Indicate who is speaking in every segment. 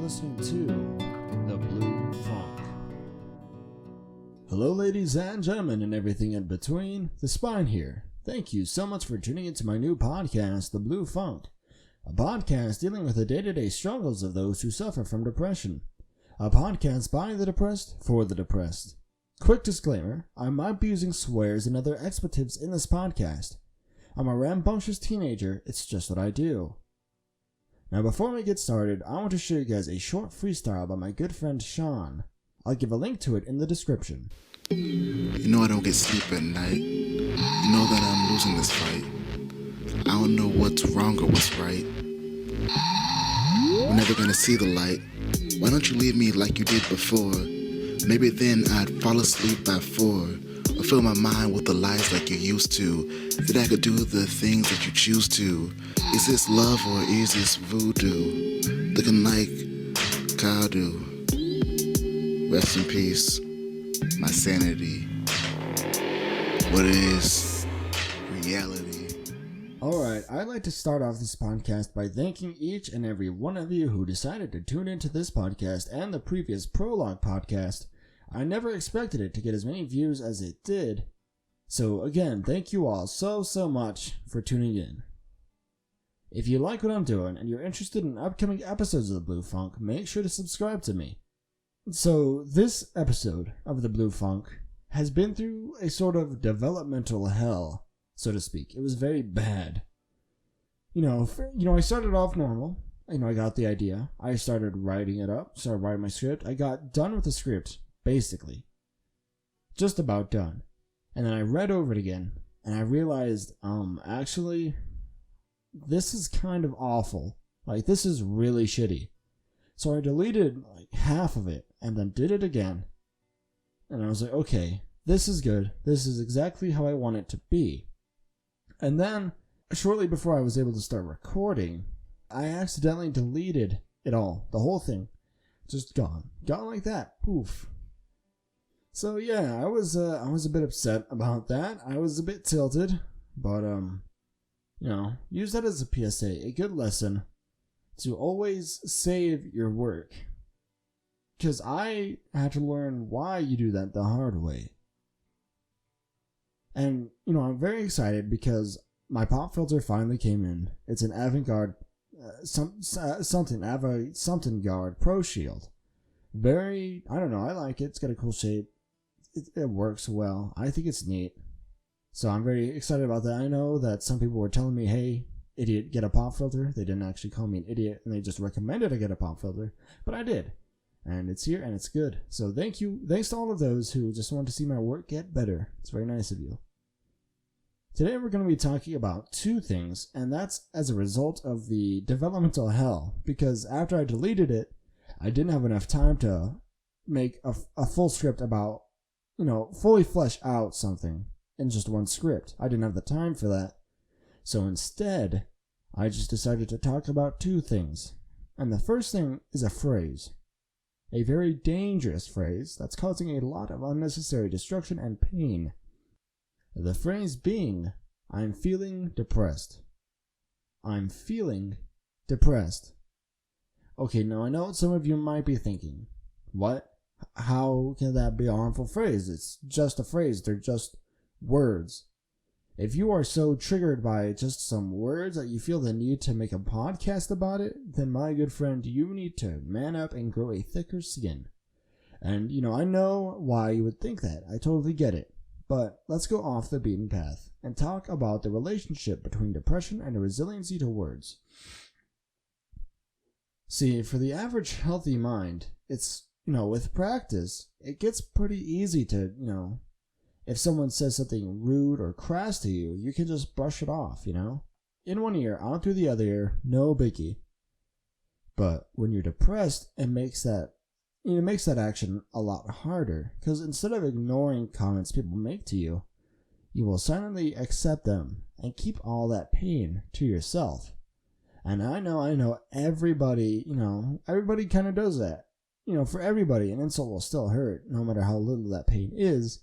Speaker 1: listening to The Blue Funk. Hello ladies and gentlemen and everything in between, The Spine here. Thank you so much for tuning into my new podcast, The Blue Funk. A podcast dealing with the day-to-day struggles of those who suffer from depression. A podcast by the depressed, for the depressed. Quick disclaimer, I might be using swears and other expletives in this podcast. I'm a rambunctious teenager, it's just what I do. Now before we get started, I want to show you guys a short freestyle by my good friend Sean. I'll give a link to it in the description.
Speaker 2: You know I don't get sleep at night. You know that I'm losing this fight. I don't know what's wrong or what's right. We're never gonna see the light. Why don't you leave me like you did before? Maybe then I'd fall asleep by 4. Or fill my mind with the lies like you used to. That I could do the things that you choose to. Is this love or is this voodoo? Looking like Kyle do. Rest in peace, my sanity. What is reality?
Speaker 1: Alright, I'd like to start off this podcast by thanking each and every one of you who decided to tune into this podcast and the previous Prologue podcast. I never expected it to get as many views as it did. So again, thank you all so much for tuning in. If you like what I'm doing and you're interested in upcoming episodes of The Blue Funk, make sure to subscribe to me. So this episode of The Blue Funk has been through a sort of developmental hell, so to speak. It was very bad. I started off normal. I got the idea. I started writing it up, started writing my script. I got done with the script, basically. Just about done. And then I read over it again, and I realized, actually, this is kind of awful. Like, this is really shitty. So I deleted, half of it, and then did it again. And I was like, okay, this is good. This is exactly how I want it to be. And then, shortly before I was able to start recording, I accidentally deleted it all. The whole thing. Just gone. Gone like that. Poof. So yeah, I was a bit upset about that. I was a bit tilted. But, use that as a PSA. A good lesson to always save your work. Because I had to learn why you do that the hard way. And, I'm very excited because my pop filter finally came in. It's an Avantgarde, something guard Pro Shield. Very, I don't know, I like it. It's got a cool shape. It works well. I think it's neat. So I'm very excited about that. I know that some people were telling me, hey, idiot, get a pop filter. They didn't actually call me an idiot, and they just recommended I get a pop filter. But I did. And it's here, and it's good. So thank you. Thanks to all of those who just want to see my work get better. It's very nice of you. Today we're going to be talking about 2 things, and that's as a result of the developmental hell. Because after I deleted it, I didn't have enough time to make a full script about, fully flesh out something in just one script. I didn't have the time for that. So instead, I just decided to talk about 2 things. And the first thing is a phrase. A very dangerous phrase that's causing a lot of unnecessary destruction and pain. The phrase being, I'm feeling depressed. I'm feeling depressed. Okay, now I know what some of you might be thinking. What? How can that be a harmful phrase? It's just a phrase. They're just words. If you are so triggered by just some words that you feel the need to make a podcast about it, then my good friend, you need to man up and grow a thicker skin. And, I know why you would think that. I totally get it. But let's go off the beaten path and talk about the relationship between depression and a resiliency to words. See, for the average healthy mind, it's, with practice, it gets pretty easy to, if someone says something rude or crass to you, you can just brush it off, In one ear, out through the other ear, no biggie. But when you're depressed, it makes that action a lot harder. Because instead of ignoring comments people make to you, you will silently accept them and keep all that pain to yourself. And I know, everybody, everybody kind of does that. For everybody, an insult will still hurt, no matter how little that pain is.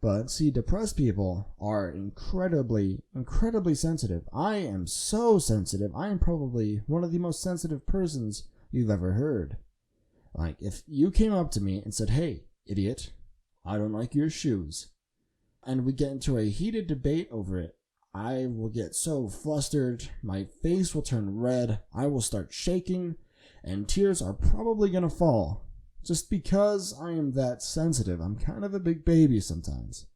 Speaker 1: But see, depressed people are incredibly sensitive. I am so sensitive. I am probably one of the most sensitive persons you've ever heard. Like, if you came up to me and said, "Hey, idiot, I don't like your shoes," and we get into a heated debate over it, I will get so flustered, my face will turn red, I will start shaking, and tears are probably gonna fall. Just because I am that sensitive. I'm kind of a big baby sometimes.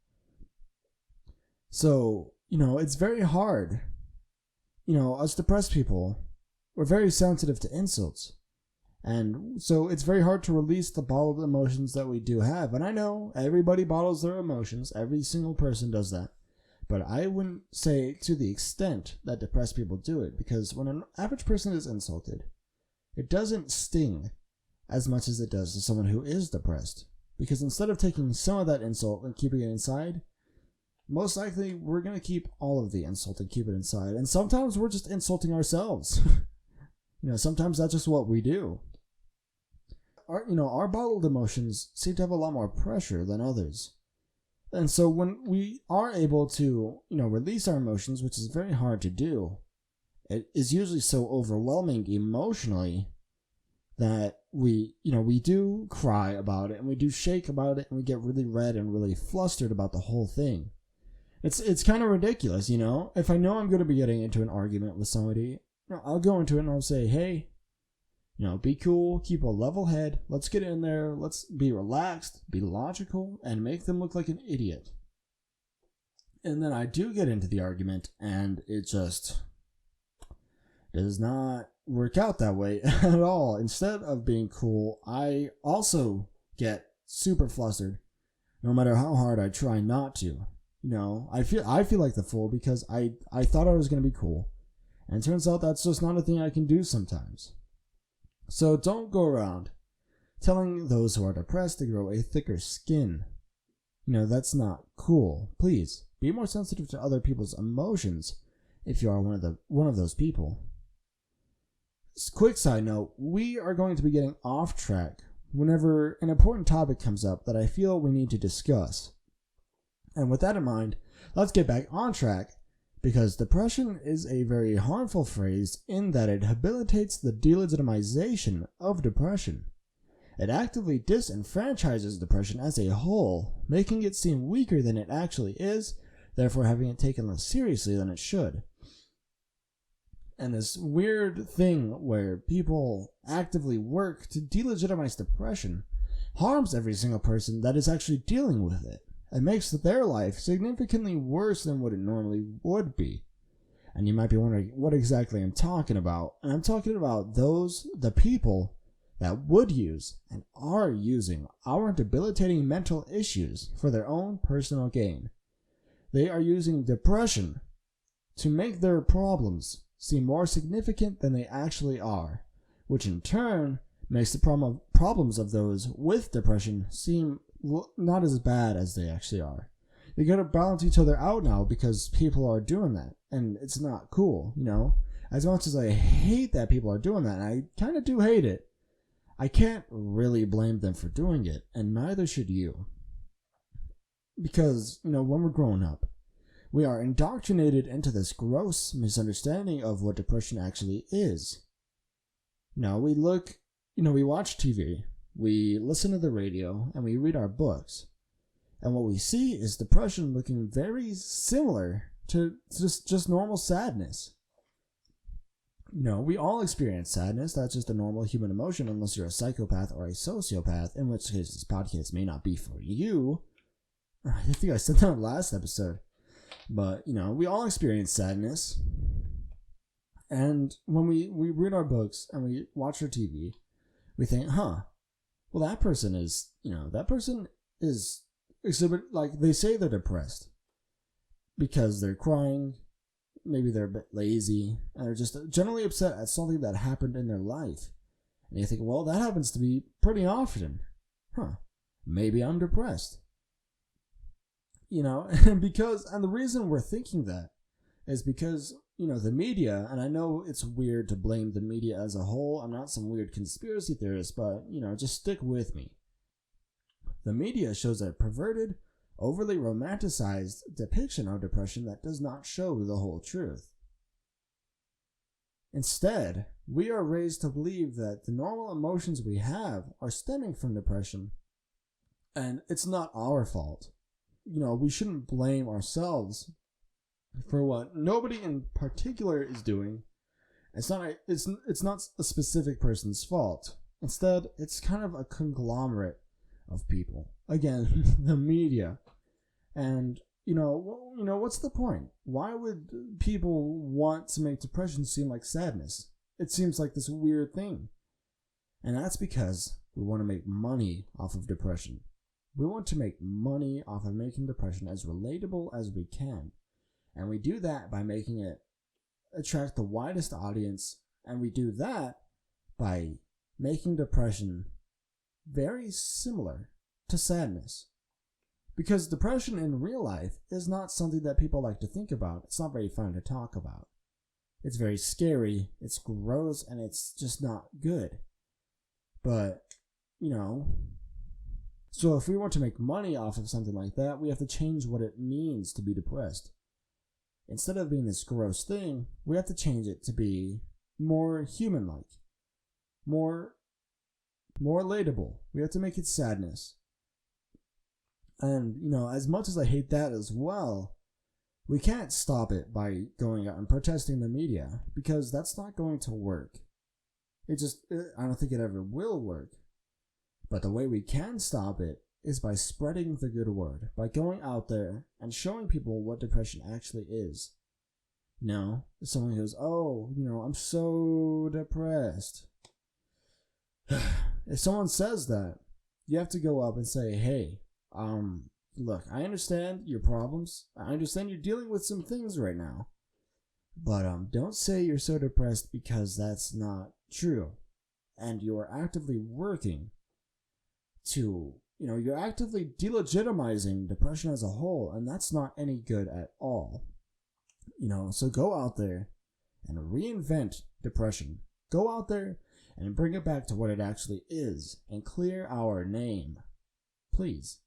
Speaker 1: So, it's very hard. Us depressed people, we're very sensitive to insults. And so it's very hard to release the bottled emotions that we do have. And I know everybody bottles their emotions. Every single person does that. But I wouldn't say to the extent that depressed people do it. Because when an average person is insulted, it doesn't sting as much as it does to someone who is depressed. Because instead of taking some of that insult and keeping it inside, most likely we're going to keep all of the insult and keep it inside. And sometimes we're just insulting ourselves. Sometimes that's just what we do. Our bottled emotions seem to have a lot more pressure than others. And so when we are able to, release our emotions, which is very hard to do, it is usually so overwhelming emotionally that we do cry about it and we do shake about it and we get really red and really flustered about the whole thing. It's kind of ridiculous, If I know I'm going to be getting into an argument with somebody, I'll go into it and I'll say, "Hey, be cool, keep a level head, let's get in there, let's be relaxed, be logical, and make them look like an idiot." And then I do get into the argument, and it just does not work out that way at all. Instead of being cool, I also get super flustered, no matter how hard I try not to. I feel like the fool because I thought I was going to be cool. And it turns out that's just not a thing I can do sometimes. So don't go around telling those who are depressed to grow a thicker skin. That's not cool. Please, be more sensitive to other people's emotions if you are one of those people. Quick side note, we are going to be getting off track whenever an important topic comes up that I feel we need to discuss. And with that in mind, let's get back on track. Because depression is a very harmful phrase in that it habilitates the delegitimization of depression. It actively disenfranchises depression as a whole, making it seem weaker than it actually is, therefore having it taken less seriously than it should. And this weird thing where people actively work to delegitimize depression harms every single person that is actually dealing with it. It makes their life significantly worse than what it normally would be. And you might be wondering what exactly I'm talking about. And I'm talking about the people that would use and are using our debilitating mental issues for their own personal gain. They are using depression to make their problems seem more significant than they actually are, which in turn makes the problems of those with depression seem not as bad as they actually are. You gotta balance each other out now because people are doing that, and it's not cool, As much as I hate that people are doing that, and I kind of do hate it, I can't really blame them for doing it, and neither should you. Because, when we're growing up, we are indoctrinated into this gross misunderstanding of what depression actually is. We watch TV, we listen to the radio, and we read our books. And what we see is depression looking very similar to just normal sadness. We all experience sadness. That's just a normal human emotion unless you're a psychopath or a sociopath, in which case this podcast may not be for you. I think I said that last episode. But, we all experience sadness. And when we read our books and we watch our TV, we think, well, that person is exhibit, like, they say they're depressed because they're crying, maybe they're a bit lazy, and they're just generally upset at something that happened in their life. And you think, well, that happens to me pretty often. Maybe I'm depressed. And the reason we're thinking that is because, the media, and I know it's weird to blame the media as a whole. I'm not some weird conspiracy theorist, but, just stick with me. The media shows a perverted, overly romanticized depiction of depression that does not show the whole truth. Instead, we are raised to believe that the normal emotions we have are stemming from depression, and it's not our fault. We shouldn't blame ourselves for what nobody in particular is doing. It's not a specific person's fault. Instead, it's kind of a conglomerate of people. Again, the media. And what's the point? Why would people want to make depression seem like sadness? It seems like this weird thing. And that's because we want to make money off of depression. We want to make money off of making depression as relatable as we can. And we do that by making it attract the widest audience. And we do that by making depression very similar to sadness. Because depression in real life is not something that people like to think about. It's not very fun to talk about. It's very scary, it's gross, and it's just not good. But, so if we want to make money off of something like that, we have to change what it means to be depressed. Instead of being this gross thing, we have to change it to be more human-like, more relatable. We have to make it sadness. And, as much as I hate that as well, we can't stop it by going out and protesting the media, because that's not going to work. I don't think it ever will work. But the way we can stop it is by spreading the good word, by going out there and showing people what depression actually is. If someone goes, I'm so depressed. If someone says that, you have to go up and say, hey, look, I understand your problems. I understand you're dealing with some things right now. But don't say you're so depressed, because that's not true. And you're actively working to, you're actively delegitimizing depression as a whole, and that's not any good at all. So go out there and reinvent depression. Go out there and bring it back to what it actually is, and clear our name. Please.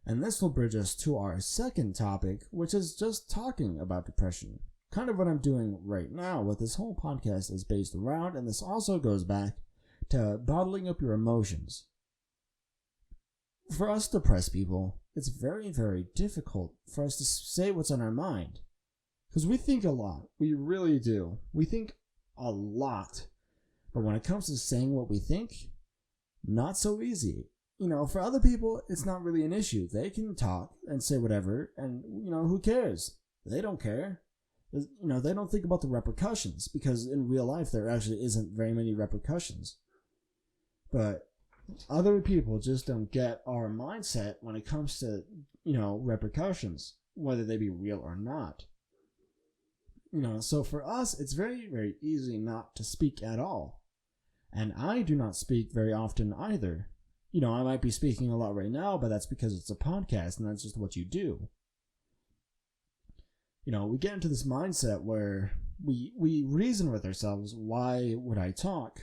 Speaker 1: And this will bridge us to our second topic, which is just talking about depression. Kind of what I'm doing right now, what this whole podcast is based around, and this also goes back to bottling up your emotions. For us depressed people, it's very, very difficult for us to say what's on our mind. Because we think a lot. We really do. We think a lot. But when it comes to saying what we think, not so easy. For other people, it's not really an issue. They can talk and say whatever, and, who cares? They don't care. They don't think about the repercussions, because in real life there actually isn't very many repercussions. But other people just don't get our mindset when it comes to, repercussions, whether they be real or not. So for us, it's very, very easy not to speak at all. And I do not speak very often either. I might be speaking a lot right now, but that's because it's a podcast and that's just what you do. We get into this mindset where we reason with ourselves, why would I talk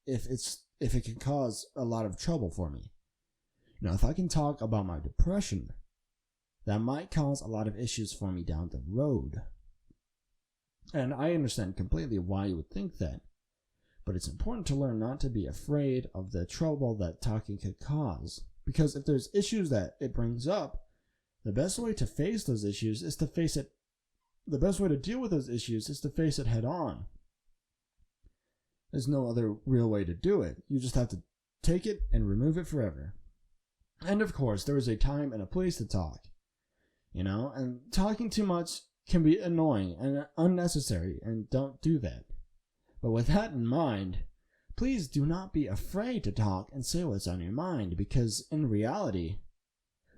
Speaker 1: if it can cause a lot of trouble for me? If I can talk about my depression, that might cause a lot of issues for me down the road. And I understand completely why you would think that. But it's important to learn not to be afraid of the trouble that talking could cause. Because if there's issues that it brings up, the best way to face those issues is to face it. The best way to deal with those issues is to face it head on. There's no other real way to do it. You just have to take it and remove it forever. And of course, there is a time and a place to talk. And talking too much can be annoying and unnecessary, and don't do that. But with that in mind, please do not be afraid to talk and say what's on your mind, because in reality,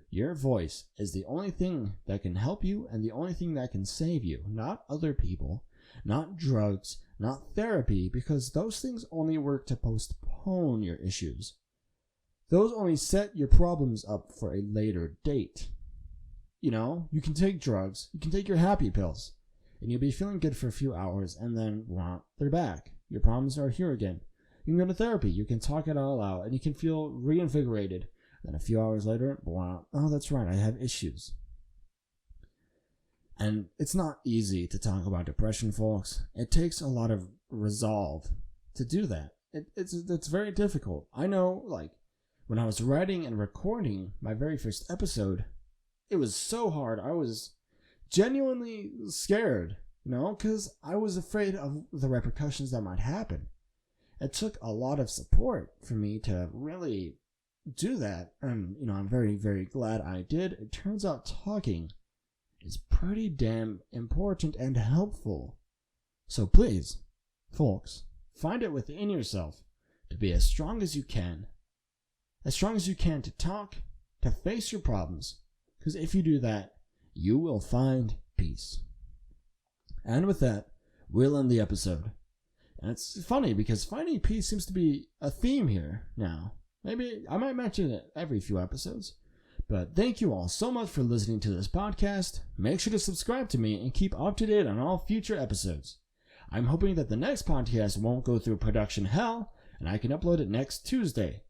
Speaker 1: your voice is the only thing that can help you and the only thing that can save you, not other people, not drugs, not therapy, because those things only work to postpone your issues. Those only set your problems up for a later date. You can take drugs, you can take your happy pills, and you'll be feeling good for a few hours, and then, they're back. Your problems are here again. You can go to therapy, you can talk it all out, and you can feel reinvigorated. Then a few hours later, oh, that's right, I have issues. And it's not easy to talk about depression, folks. It takes a lot of resolve to do that. It's very difficult. I know, like, when I was writing and recording my very first episode, it was so hard. I was genuinely scared, because I was afraid of the repercussions that might happen. It took a lot of support for me to really do that. And, I'm very, very glad I did. It turns out talking is pretty damn important and helpful. So please, folks, find it within yourself to be as strong as you can. As strong as you can to talk, to face your problems. Because if you do that, you will find peace. And with that, we'll end the episode. And it's funny because finding peace seems to be a theme here now. Maybe I might mention it every few episodes. But thank you all so much for listening to this podcast. Make sure to subscribe to me and keep up to date on all future episodes. I'm hoping that the next podcast won't go through production hell and I can upload it next Tuesday.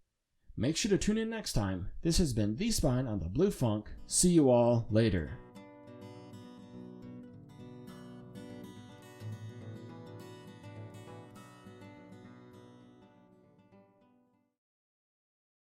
Speaker 1: Make sure to tune in next time. This has been The Spine on the Blue Funk. See you all later.